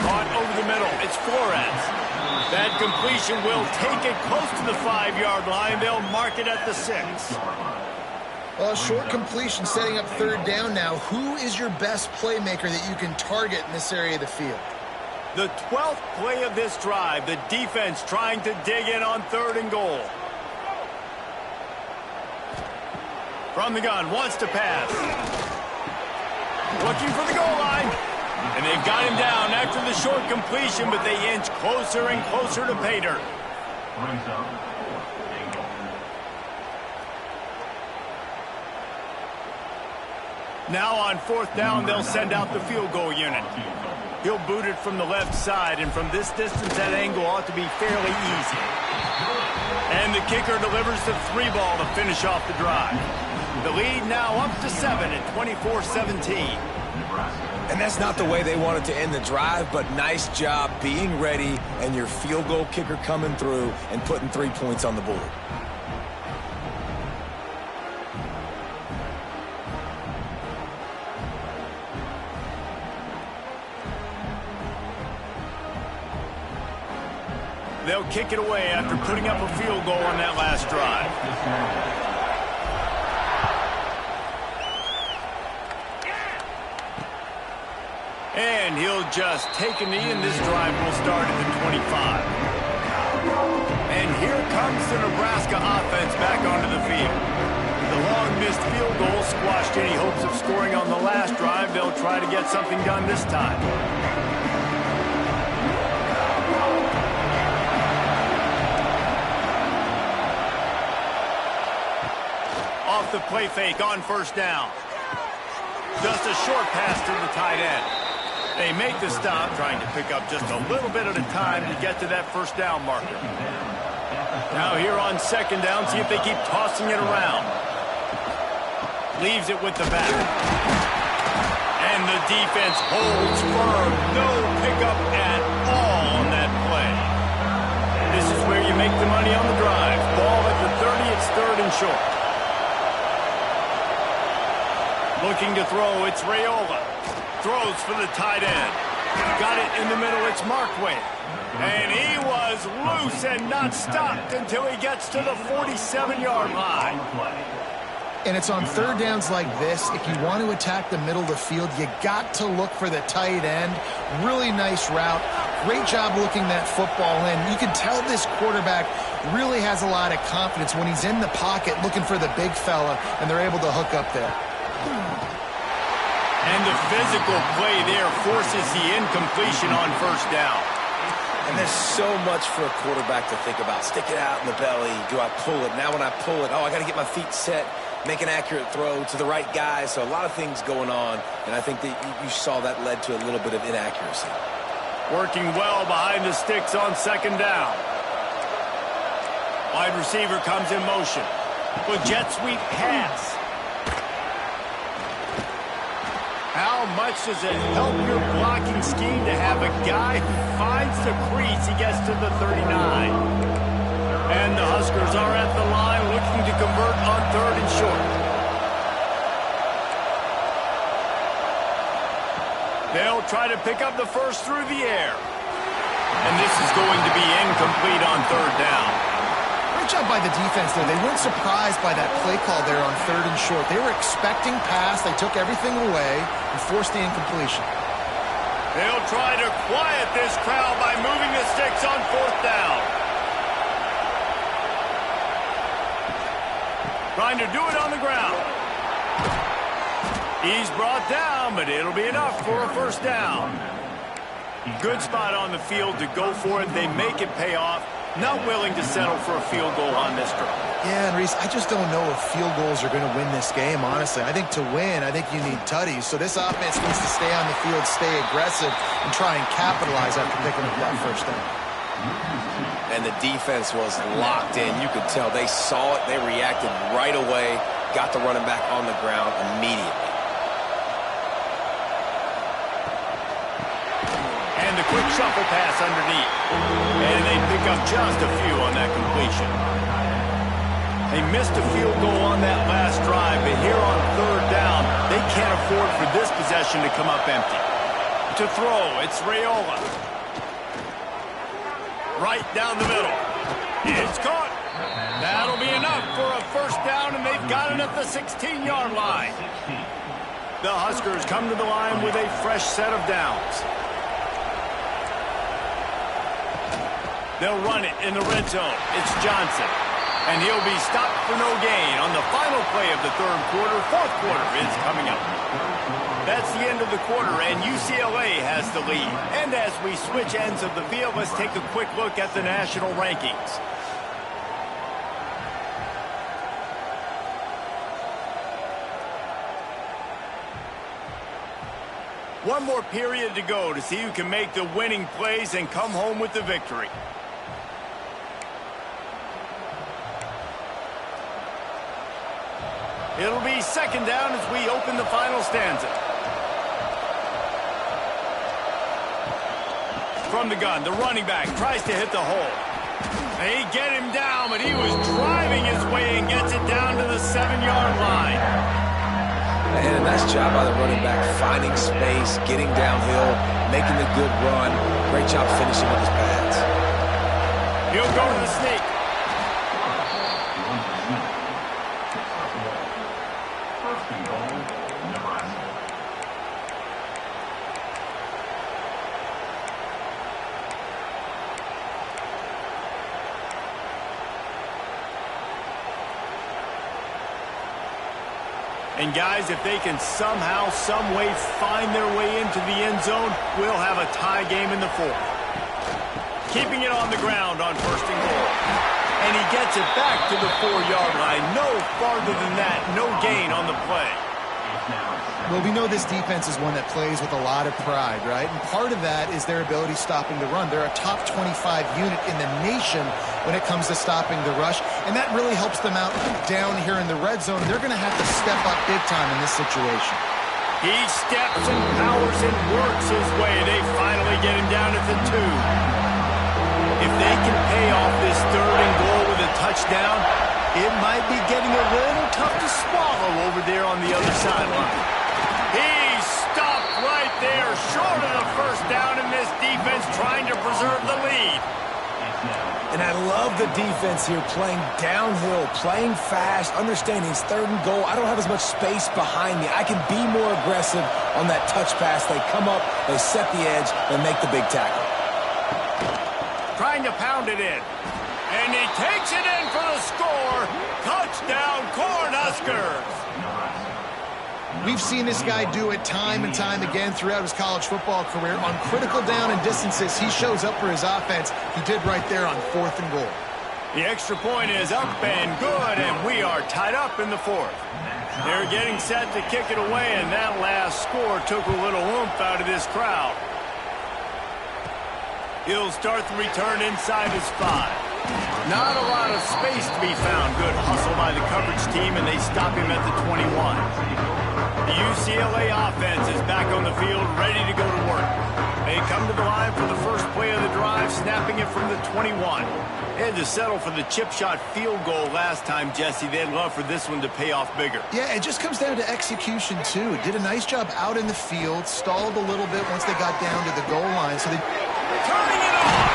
Caught over the middle. It's Flores. That completion will take it close to the 5-yard line. They'll mark it at the 6. Well, a short completion setting up 3rd down now. Who is your best playmaker that you can target in this area of the field? The 12th play of this drive. The defense trying to dig in on 3rd and goal. From the gun, wants to pass. Looking for the goal line. And they've got him down after the short completion, but they inch closer and closer to pay dirt. Now on 4th down, they'll send out the field goal unit. He'll boot it from the left side, and from this distance, that angle ought to be fairly easy. And the kicker delivers the 3 ball to finish off the drive. The lead now up to 7 at 24-17. And that's not the way they wanted to end the drive, but nice job being ready and your field goal kicker coming through and putting 3 points on the board. They'll kick it away after putting up a field goal on that last drive. And he'll just take a knee, and this drive will start at the 25. And here comes the Nebraska offense back onto the field. The long-missed field goal squashed any hopes of scoring on the last drive. They'll try to get something done this time. Off the play fake on 1st down. Just a short pass to the tight end. They make the stop, trying to pick up just a little bit at a time to get to that 1st down marker. Now here on 2nd down, see if they keep tossing it around. Leaves it with the back. And the defense holds firm. No pickup at all on that play. This is where you make the money on the drive. Ball at the 30, it's 3rd and short. Looking to throw, it's Raiola. Throws for the tight end. Got it in the middle, it's Markway. And he was loose and not stopped until he gets to the 47-yard line. And it's on 3rd downs like this. If you want to attack the middle of the field, you got to look for the tight end. Really nice route. Great job looking that football in. You can tell this quarterback really has a lot of confidence when he's in the pocket looking for the big fella, and they're able to hook up there. And the physical play there forces the incompletion on 1st down. And there's so much for a quarterback to think about. Stick it out in the belly. Do I pull it? Now when I pull it, I got to get my feet set, make an accurate throw to the right guy. So a lot of things going on, and I think that you saw that led to a little bit of inaccuracy. Working well behind the sticks on 2nd down. Wide receiver comes in motion. With jet sweep pass. How much does it help your blocking scheme to have a guy who finds the crease? He gets to the 39. And the Huskers are at the line looking to convert on 3rd and short. They'll try to pick up the first through the air. And this is going to be incomplete on third down. Great job by the defense there. They weren't surprised by that play call there on 3rd and short. They were expecting pass. They took everything away and forced the incompletion. They'll try to quiet this crowd by moving the sticks on 4th down. Trying to do it on the ground. He's brought down, but it'll be enough for a 1st down. Good spot on the field to go for it. They make it pay off. Not willing to settle for a field goal on this drive. Yeah, and Reese, I just don't know if field goals are going to win this game, honestly. I think to win, I think you need tutties. So this offense needs to stay on the field, stay aggressive, and try and capitalize after picking up that 1st down. And the defense was locked in. You could tell they saw it. They reacted right away. Got the running back on the ground immediately. And the quick shuffle pass underneath. And they pick up just a few on that completion. They missed a field goal on that last drive, but here on 3rd down, they can't afford for this possession to come up empty. To throw, it's Raiola. Right down the middle. It's caught. That'll be enough for a 1st down, and they've got it at the 16-yard line. The Huskers come to the line with a fresh set of downs. They'll run it in the red zone. It's Johnson. And he'll be stopped for no gain on the final play of the 3rd quarter. 4th quarter is coming up. That's the end of the quarter, and UCLA has the lead. And as we switch ends of the field, let's take a quick look at the national rankings. One more period to go to see who can make the winning plays and come home with the victory. It'll be 2nd down as we open the final stanza. From the gun, the running back tries to hit the hole. They get him down, but he was driving his way and gets it down to the 7-yard line. And a nice job by the running back, finding space, getting downhill, making a good run. Great job finishing with his pads. He'll go to the sneak. And guys, if they can somehow, some way find their way into the end zone, we'll have a tie game in the 4th. Keeping it on the ground on 1st and goal. And he gets it back to the 4-yard line. No farther than that. No gain on the play. Well, we know this defense is one that plays with a lot of pride, right? And part of that is their ability stopping the run. They're a top 25 unit in the nation when it comes to stopping the rush, and that really helps them out down here in the red zone. They're going to have to step up big time in this situation. He steps and powers and works his way. They finally get him down at the 2. If they can pay off this 3rd and goal with a touchdown, it might be getting a little tough to swallow over there on the other sideline. He's stopped right there, short of the 1st down, and this defense trying to preserve the lead. And I love the defense here, playing downhill, playing fast, understanding it's 3rd and goal. I don't have as much space behind me. I can be more aggressive on that touch pass. They come up, they set the edge, and make the big tackle. Trying to pound it in. And he takes it in for the score. Touchdown, Cornhuskers. We've seen this guy do it time and time again throughout his college football career. On critical down and distances, he shows up for his offense. He did right there on 4th and goal. The extra point is up and good, and we are tied up in the 4th. They're getting set to kick it away, and that last score took a little oomph out of this crowd. He'll start the return inside his 5. Not a lot of space to be found. Good hustle by the coverage team, and they stop him at the 21. The UCLA offense is back on the field, ready to go to work. They come to the line for the first play of the drive, snapping it from the 21. They had to settle for the chip shot field goal last time, Jesse. They'd love for this one to pay off bigger. Yeah, it just comes down to execution, too. Did a nice job out in the field, stalled a little bit once they got down to the goal line. So they turning it on.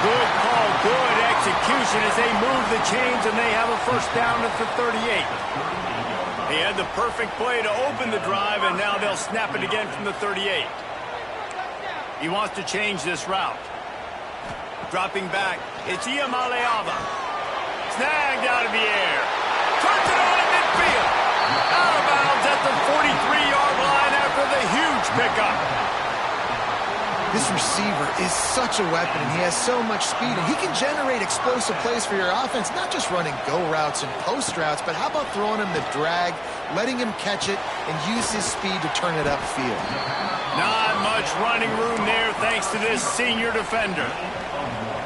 Good call, good execution as they move the chains, and they have a first down at the 38. He had the perfect play to open the drive, and now they'll snap it again from the 38. He wants to change this route. Dropping back, it's Iamaleava. Snagged out of the air. Turns it on in midfield. Out of bounds at the 43-yard line after the huge pickup. This receiver is such a weapon, and he has so much speed, and he can generate explosive plays for your offense, not just running go routes and post routes, but how about throwing him the drag, letting him catch it, and use his speed to turn it upfield. Not much running room there thanks to this senior defender.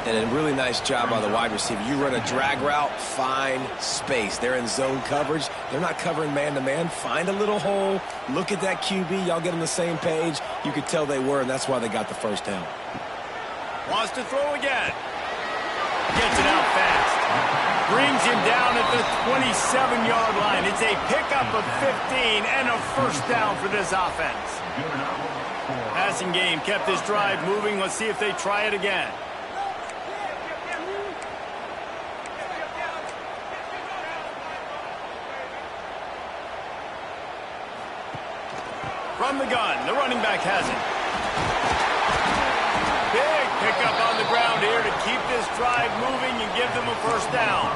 And a really nice job by the wide receiver. You run a drag route, find space. They're in zone coverage. They're not covering man-to-man. Find a little hole. Look at that QB. Y'all get on the same page. You could tell they were, and that's why they got the first down. Wants to throw again. Gets it out fast. Brings him down at the 27-yard line. It's a pickup of 15 and a first down for this offense. Passing game kept this drive moving. Let's see if they try it again. From the gun, the running back has it. Big pickup on the ground here to keep this drive moving and give them a first down.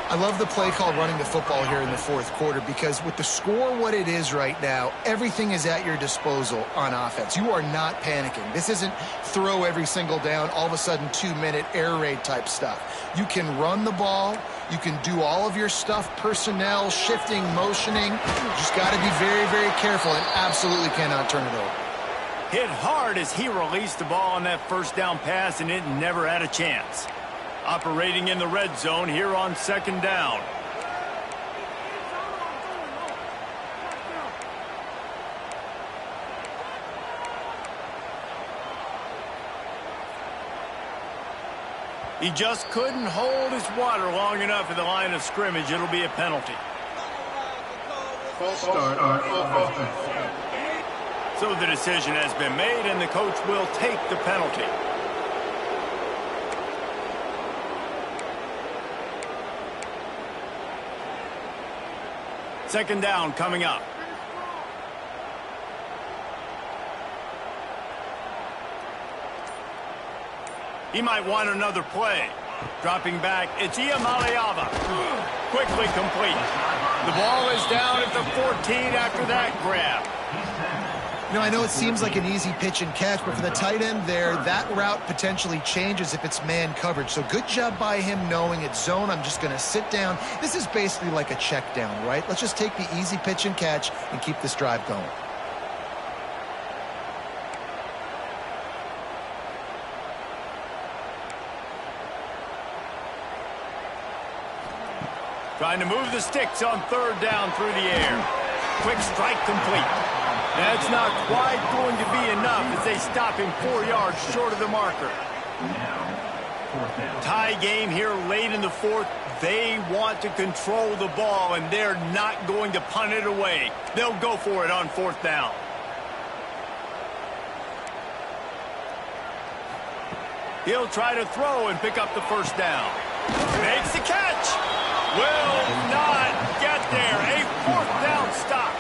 I love the play called running the football here in the fourth quarter because with the score what it is right now, everything is at your disposal on offense. You are not panicking. This isn't throw every single down, all of a sudden 2-minute air raid type stuff. You can run the ball. You can do all of your stuff, personnel, shifting, motioning. You just got to be very, very careful and absolutely cannot turn it over. Hit hard as he released the ball on that first down pass, and it never had a chance. Operating in the red zone here on second down. He just couldn't hold his water long enough at the line of scrimmage. It'll be a penalty. False start on offense. So the decision has been made, and the coach will take the penalty. Second down coming up. He might want another play. Dropping back, it's Iamaleava. Quickly complete. The ball is down at the 14 after that grab. You know, I know it seems like an easy pitch and catch, but for the tight end there, that route potentially changes if it's man coverage. So good job by him knowing it's zone. I'm just going to sit down. This is basically like a check down, right? Let's just take the easy pitch and catch and keep this drive going. Trying to move the sticks on third down through the air. Quick strike complete. That's not quite going to be enough as they stop him 4 yards short of the marker. Tie game here late in the fourth. They want to control the ball, and they're not going to punt it away. They'll go for it on fourth down. He'll try to throw and pick up the first down. Makes the catch. Will not get there. A fourth down stop.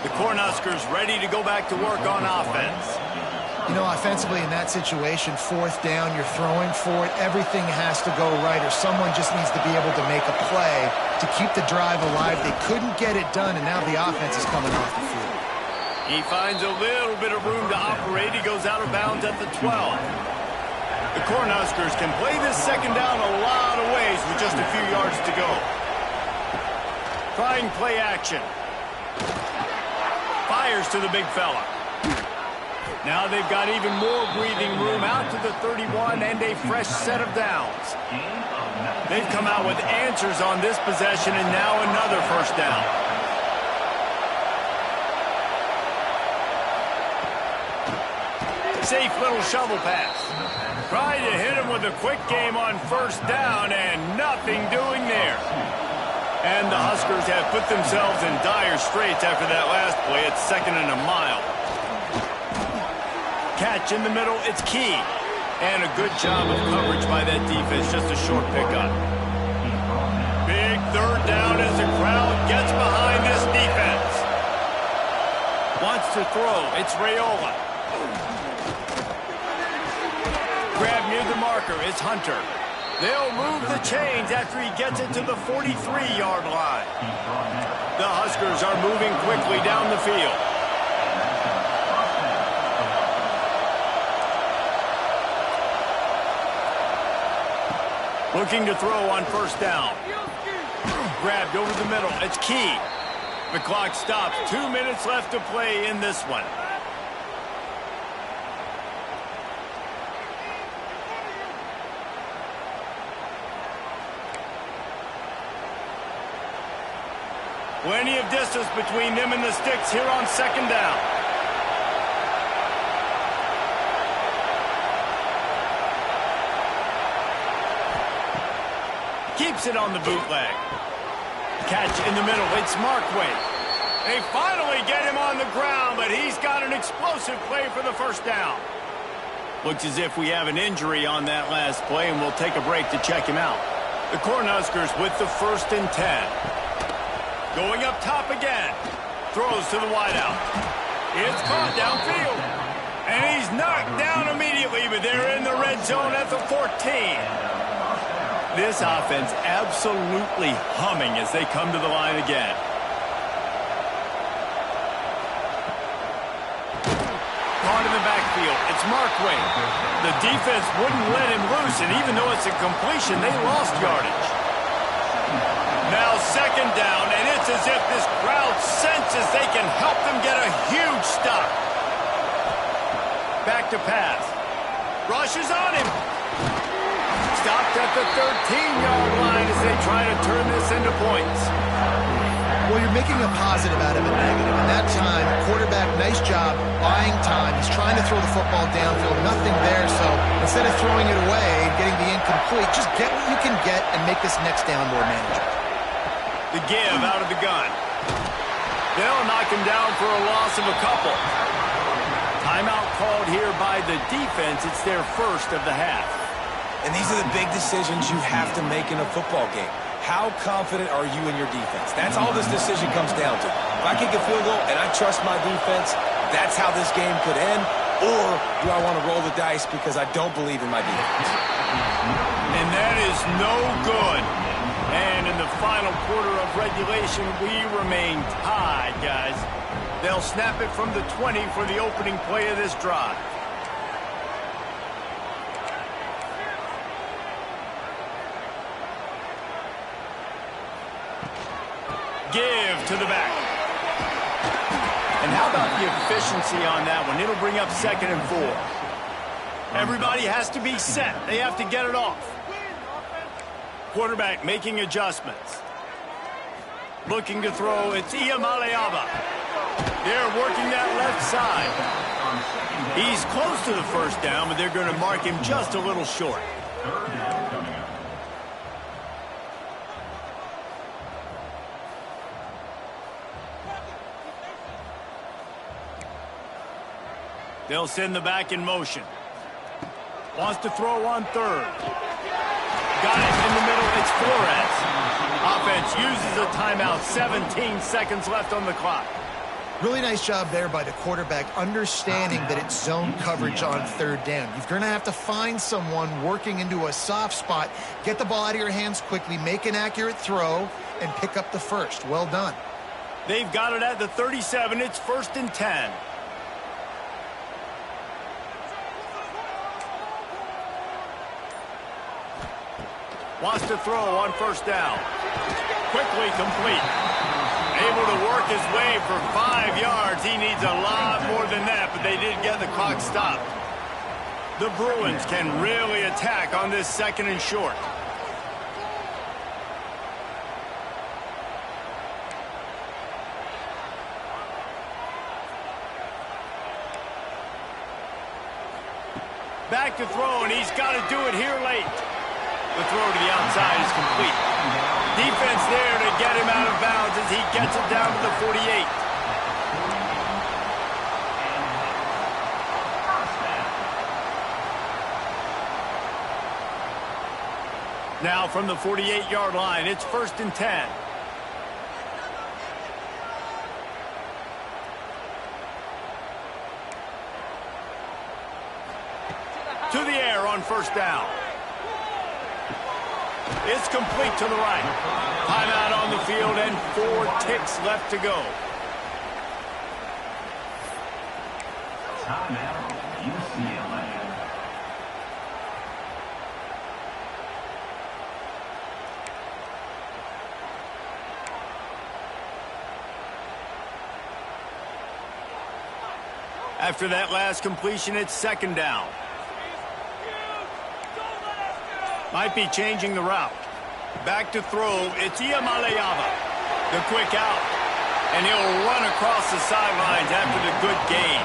The Cornhuskers ready to go back to work on offense. You know, offensively in that situation, fourth down, you're throwing for it. Everything has to go right, or someone just needs to be able to make a play to keep the drive alive. They couldn't get it done, and now the offense is coming off the field. He finds a little bit of room to operate. He goes out of bounds at the 12. The Cornhuskers can play this second down a lot of ways with just a few yards to go. Trying play action. Fires to the big fella. Now they've got even more breathing room out to the 31 and a fresh set of downs. They've come out with answers on this possession, and now another first down. Safe little shovel pass. Tried to hit him with a quick game on first down, and nothing doing there. And the Huskers have put themselves in dire straits after that last play. It's 2nd and a mile. Catch in the middle, it's key. And a good job of coverage by that defense, just a short pickup. Big third down as the crowd gets behind this defense. Wants to throw, it's Raiola. Grab near the marker, it's Hunter. They'll move the chains after he gets it to the 43-yard line. The Huskers are moving quickly down the field. Looking to throw on first down. Grabbed over the middle. It's Key. The clock stops. 2 minutes left to play in this one. Plenty of distance between them and the sticks here on second down. Keeps it on the bootleg. Catch in the middle. It's Markway. They finally get him on the ground, but he's got an explosive play for the first down. Looks as if we have an injury on that last play, and we'll take a break to check him out. The Cornhuskers with the 1st and 10. Going up top again. Throws to the wideout. It's caught downfield. And he's knocked down immediately, but they're in the red zone at the 14. This offense absolutely humming as they come to the line again. Caught in the backfield. It's Markway. The defense wouldn't let him loose, and even though it's a completion, they lost yardage. Now second down, and it's as if this crowd senses they can help them get a huge stop. Back to pass. Rushes on him. Stopped at the 13-yard line as they try to turn this into points. Well, you're making a positive out of a negative. And that time, quarterback, nice job, buying time. He's trying to throw the football downfield, nothing there. So instead of throwing it away and getting the incomplete, just get what you can get and make this next down more manageable. The give out of the gun. They'll knock him down for a loss of a couple. Timeout called here by the defense. It's their first of the half. And these are the big decisions you have to make in a football game. How confident are you in your defense? That's all this decision comes down to. If I kick a field goal and I trust my defense, that's how this game could end. Or do I want to roll the dice because I don't believe in my defense? And that is no good. And in the final quarter of regulation, we remain tied, guys. They'll snap it from the 20 for the opening play of this drive. Give to the back. And how about the efficiency on that one? It'll bring up 2nd and 4. Everybody has to be set. They have to get it off. Quarterback making adjustments. Looking to throw, it's Iamaleava. They're working that left side. He's close to the first down, but they're going to mark him just a little short. They'll send the back in motion. Wants to throw on third. Got it in the middle. It's Flores. Offense uses a timeout. 17 seconds left on the clock. Really nice job there by the quarterback, understanding that it's zone coverage on third down. You're going to have to find someone working into a soft spot, get the ball out of your hands quickly, make an accurate throw, and pick up the first. Well done. They've got it at the 37. It's 1st and 10. Wants to throw on first down. Quickly complete. Able to work his way for 5 yards. He needs a lot more than that, but they did get the clock stopped. The Bruins can really attack on this 2nd and short. Back to throw, and he's got to do it here late. The throw to the outside is complete. Defense there to get him out of bounds as he gets it down to the 48. Now from the 48-yard line, it's 1st and 10. To the air on 1st down. It's complete to the right. Timeout on the field and 4 ticks left to go. Timeout, UCLA. After that last completion, it's 2nd down. Might be changing the route. Back to throw, it's Iamaleava. The quick out. And he'll run across the sidelines after the good gain.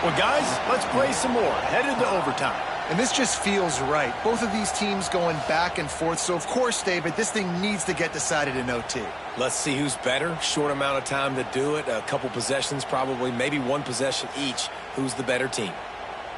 Well, guys, let's play some more. Headed to overtime. And this just feels right. Both of these teams going back and forth. So, of course, David, this thing needs to get decided in OT. Let's see who's better. Short amount of time to do it. A couple possessions probably, maybe 1 possession each. Who's the better team?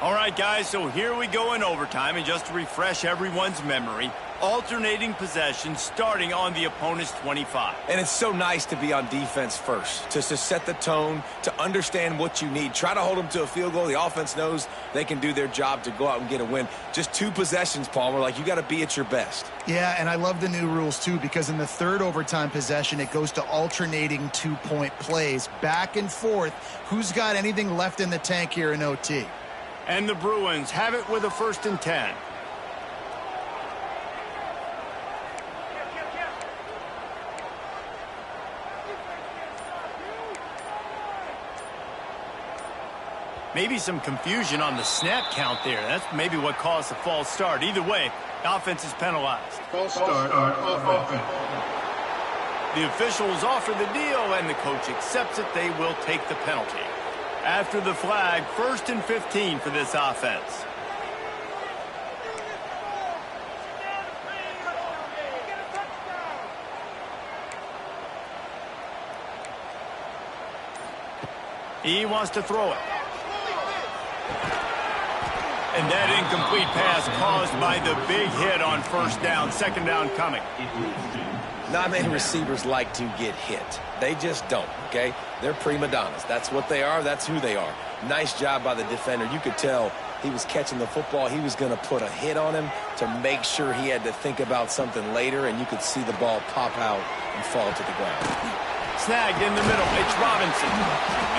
All right, guys, so here we go in overtime. And just to refresh everyone's memory, alternating possessions starting on the opponent's 25. And it's so nice to be on defense first, to set the tone, to understand what you need. Try to hold them to a field goal. The offense knows they can do their job to go out and get a win. Just 2 possessions, Palmer. Like, you got to be at your best. Yeah, and I love the new rules, too, because in the 3rd overtime possession, it goes to alternating 2-point plays. Back and forth. Who's got anything left in the tank here in OT? And the Bruins have it with a 1st and 10. Maybe some confusion on the snap count there. That's maybe what caused the false start. Either way, offense is penalized. False start on offense. The officials offer the deal, and the coach accepts it. They will take the penalty. After the flag, 1st and 15 for this offense. He wants to throw it. And that incomplete pass caused by the big hit on 1st down. 2nd down coming. Not many receivers like to get hit. They just don't, okay? They're prima donnas. That's what they are. That's who they are. Nice job by the defender. You could tell he was catching the football. He was going to put a hit on him to make sure he had to think about something later, and you could see the ball pop out and fall to the ground. Snagged in the middle. It's Robinson.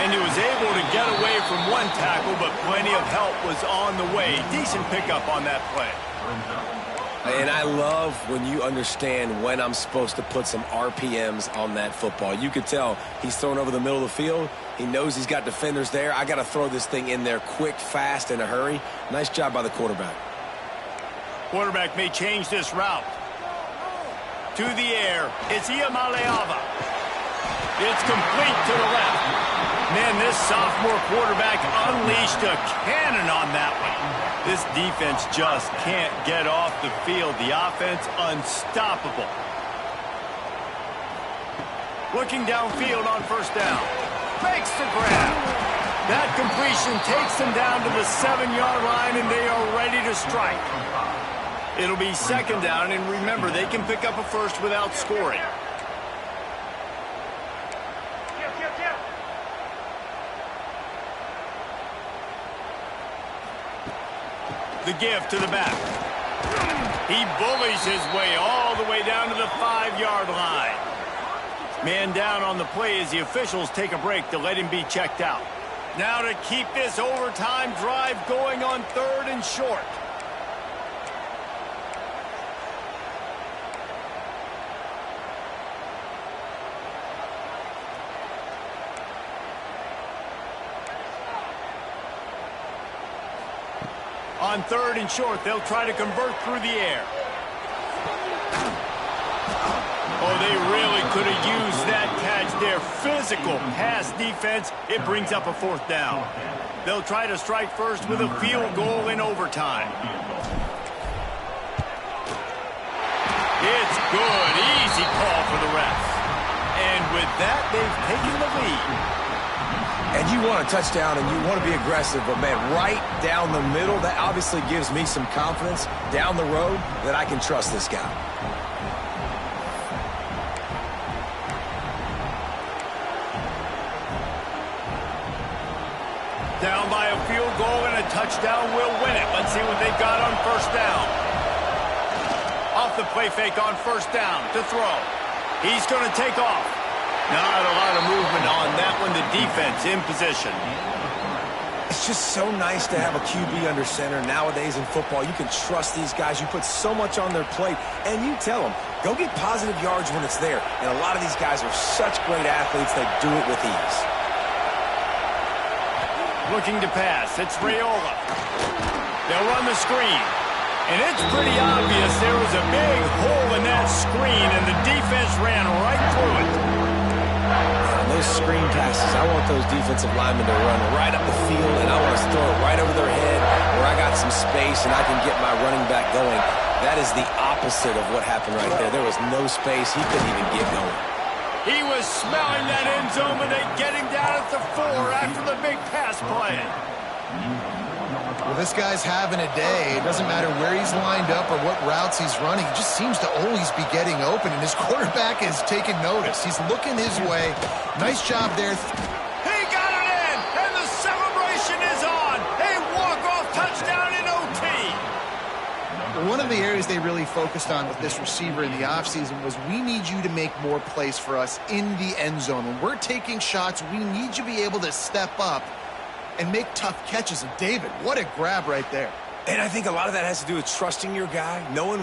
And he was able to get away from 1 tackle, but plenty of help was on the way. Decent pickup on that play. And I love when you understand when I'm supposed to put some RPMs on that football. You could tell he's thrown over the middle of the field. He knows he's got defenders there. I got to throw this thing in there quick, fast, in a hurry. Nice job by the quarterback. Quarterback may change this route. To the air, it's Iamaleava. It's complete to the left. Man, this sophomore quarterback unleashed a cannon on that one. This defense just can't get off the field. The offense unstoppable. Looking downfield on 1st down. Makes the grab. That completion takes them down to the 7-yard line, and they are ready to strike. It'll be 2nd down, and remember, they can pick up a 1st without scoring. The give to the back. He bullies his way all the way down to the 5-yard line. Man down on the play as the officials take a break to let him be checked out. Now to keep this overtime drive going on 3rd and short. On 3rd and short, they'll try to convert through the air. Oh, they really could have used that catch there. Physical pass defense. It brings up a 4th down. They'll try to strike first with a field goal in overtime. It's good. Easy call for the refs. And with that, they've taken the lead. And you want a touchdown and you want to be aggressive, but man, right down the middle, that obviously gives me some confidence down the road that I can trust this guy. Down by a field goal and a touchdown will win it. Let's see what they've got on first down. Off the play fake on first down to throw. He's going to take off. Not a lot of movement on that one. The defense in position. It's just so nice to have a QB under center nowadays in football. You can trust these guys. You put so much on their plate, and you tell them, go get positive yards when it's there. And a lot of these guys are such great athletes, they do it with ease. Looking to pass. It's Raiola. They'll run the screen. And it's pretty obvious there was a big hole in that screen, and the defense ran right through it. On those screen passes, I want those defensive linemen to run right up the field, and I want to throw it right over their head where I got some space and I can get my running back going. That is the opposite of what happened right there. There was no space. He couldn't even get going. He was smelling that end zone, but they get him down at the 4 after the big pass play. Well, this guy's having a day. It doesn't matter where he's lined up or what routes he's running. He just seems to always be getting open, and his quarterback is taking notice. He's looking his way. Nice job there. He got it in, and the celebration is on. A walk-off touchdown in OT. One of the areas they really focused on with this receiver in the offseason was we need you to make more plays for us in the end zone. When we're taking shots, we need you to be able to step up and make tough catches. And David, what a grab right there. And I think a lot of that has to do with trusting your guy, knowing